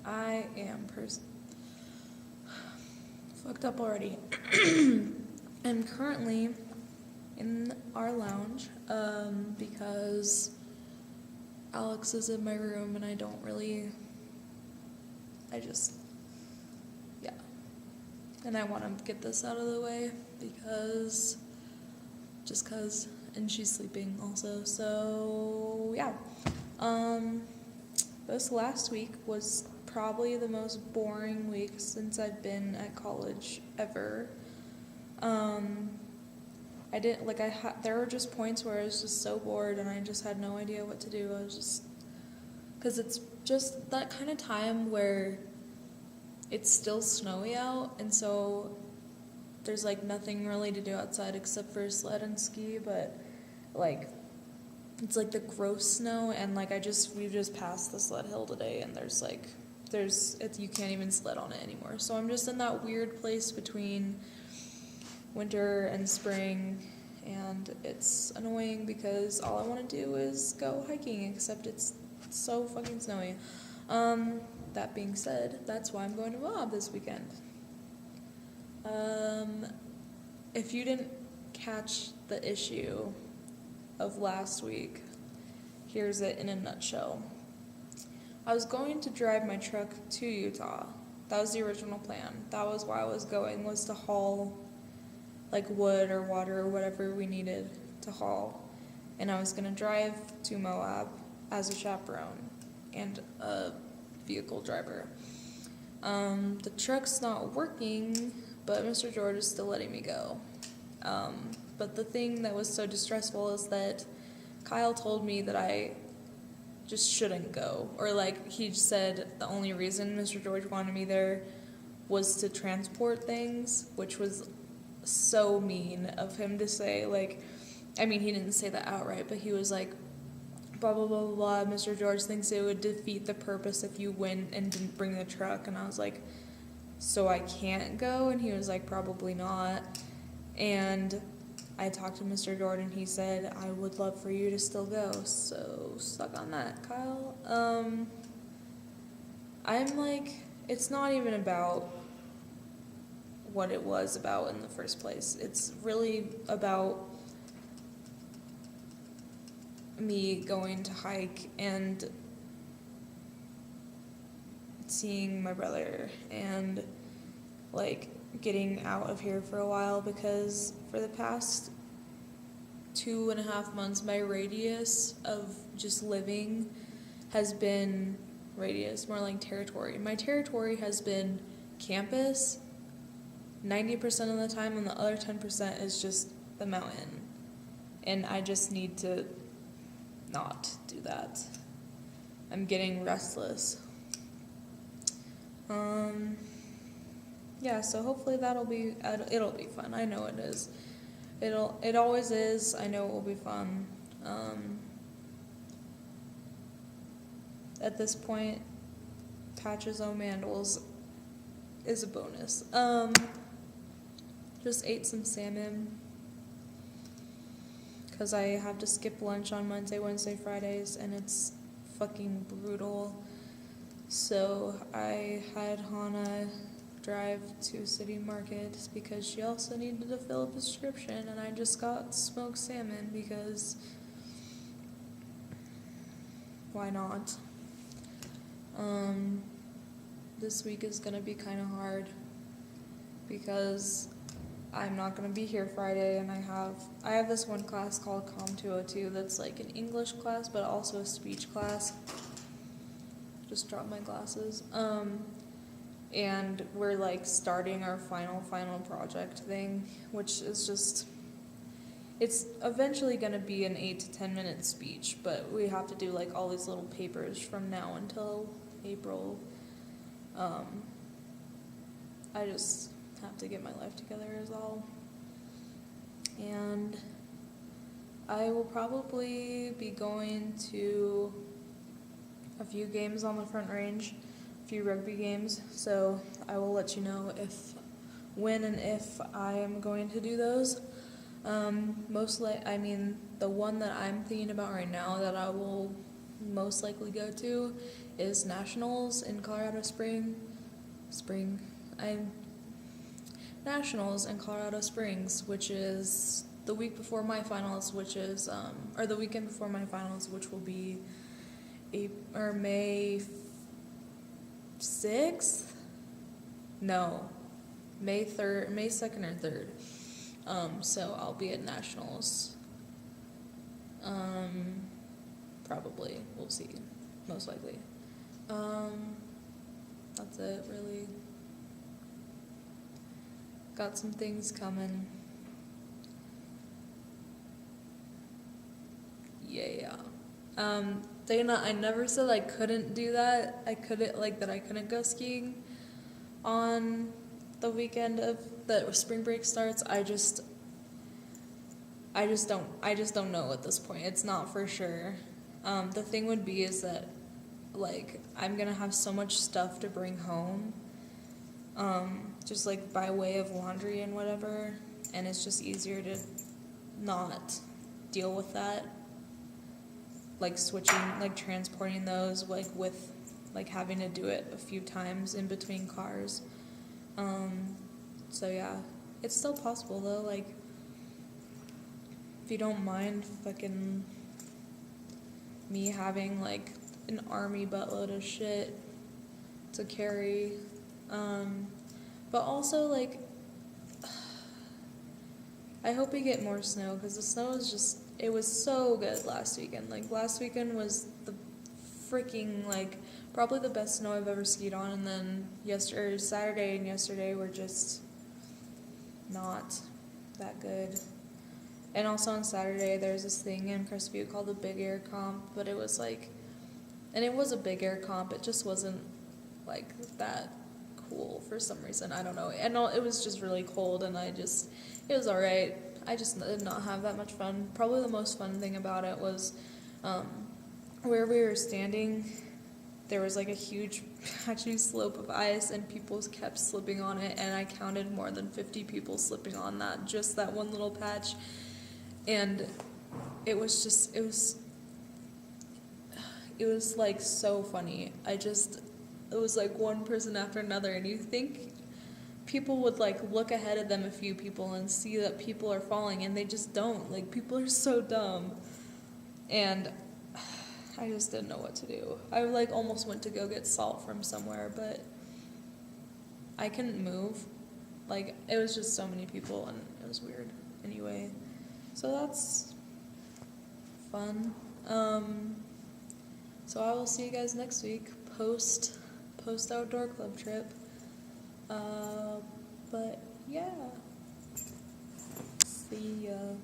I am fucked up already. I'm currently in our lounge because Alex is in my room and yeah. And I want to get this out of the way because, and she's sleeping also. So, yeah. This last week was probably the most boring week since I've been at college ever. There were just points where I was just so bored and I just had no idea what to do. Because it's just that kind of time where it's still snowy out, and so there's like nothing really to do outside except for sled and ski, but like it's like the gross snow, and like we've just passed the sled hill today, and you can't even sled on it anymore. So I'm just in that weird place between winter and spring, and it's annoying because all I want to do is go hiking, except it's so fucking snowy. That being said, that's why I'm going to Bob this weekend. If you didn't catch the issue of last week, here's it in a nutshell. I was going to drive my truck to Utah. That was the original plan. That was why I was going, was to haul like wood or water or whatever we needed to haul. And I was going to drive to Moab as a chaperone and a vehicle driver. The truck's not working, but Mr. George is still letting me go. But the thing that was so distressful is that Kyle told me that I just shouldn't go. Or like he said the only reason Mr. George wanted me there was to transport things, which was so mean of him to say. Like, I mean, he didn't say that outright, but he was like, blah, blah, blah, blah, blah. Mr. George thinks it would defeat the purpose if you went and didn't bring the truck. And I was like, so I can't go? And he was like, probably not. And I talked to Mr. George, and he said, I would love for you to still go. So suck on that, Kyle. I'm like, it's not even about what it was about in the first place. It's really about me going to hike and seeing my brother and like getting out of here for a while, because for the past 2.5 months my radius of just living has been more like territory. My territory has been campus 90% of the time, and the other 10% is just the mountain. And I just need to not do that. I'm getting restless. Yeah, so hopefully it'll be fun. I know it is. It always is. I know it will be fun. At this point, Patches O'Mandals is a bonus. Just ate some salmon because I have to skip lunch on Monday, Wednesday, Fridays, and it's fucking brutal. So I had Hannah drive to City Market because she also needed to fill a prescription, and I just got smoked salmon because why not? This week is gonna be kind of hard because I'm not gonna be here Friday, and I have this one class called Com 202 that's like an English class but also a speech class. Just dropped my glasses. And we're like starting our final project thing, which is just, it's eventually gonna be an 8 to 10 minute speech, but we have to do like all these little papers from now until April. I just have to get my life together is all. And I will probably be going to a few games on the Front Range, a few rugby games, so I will let you know when and if I am going to do those. The one that I'm thinking about right now that I will most likely go to is nationals in Colorado Nationals in Colorado Springs, which is the week before my finals, which is or the weekend before my finals, which will be May 6th. No, May 3rd, May 2nd or 3rd. So I'll be at nationals. Probably, we'll see. Most likely. That's it, really. Got some things coming. Yeah. Dana, I never said I couldn't do that. I couldn't go skiing on the weekend of the spring break starts. I just don't know at this point. It's not for sure. The thing would be is that I'm gonna have so much stuff to bring home, just by way of laundry and whatever, and it's just easier to not deal with that, switching, transporting those, with having to do it a few times in between cars. So yeah, it's still possible though, if you don't mind fucking me having an army buttload of shit to carry, but also I hope we get more snow, because the snow is it was so good last weekend. Last weekend was the freaking probably the best snow I've ever skied on, and then Saturday and yesterday were just not that good. And also on Saturday, there's this thing in Crested Butte called the Big Air Comp, but it was and it was a big air comp, it just wasn't that cool for some reason, I don't know. And it was just really cold, and it was alright. I just did not have that much fun. Probably the most fun thing about it was where we were standing, there was a huge patchy slope of ice, and people kept slipping on it, and I counted more than 50 people slipping on that one little patch. And it was so funny. It was one person after another, and you think people would look ahead of them a few people and see that people are falling, and they just don't. People are so dumb. And I just didn't know what to do. I almost went to go get salt from somewhere, but I couldn't move. It was just so many people, and it was weird. Anyway, so that's fun. So I will see you guys next week, post outdoor club trip. But yeah, see ya.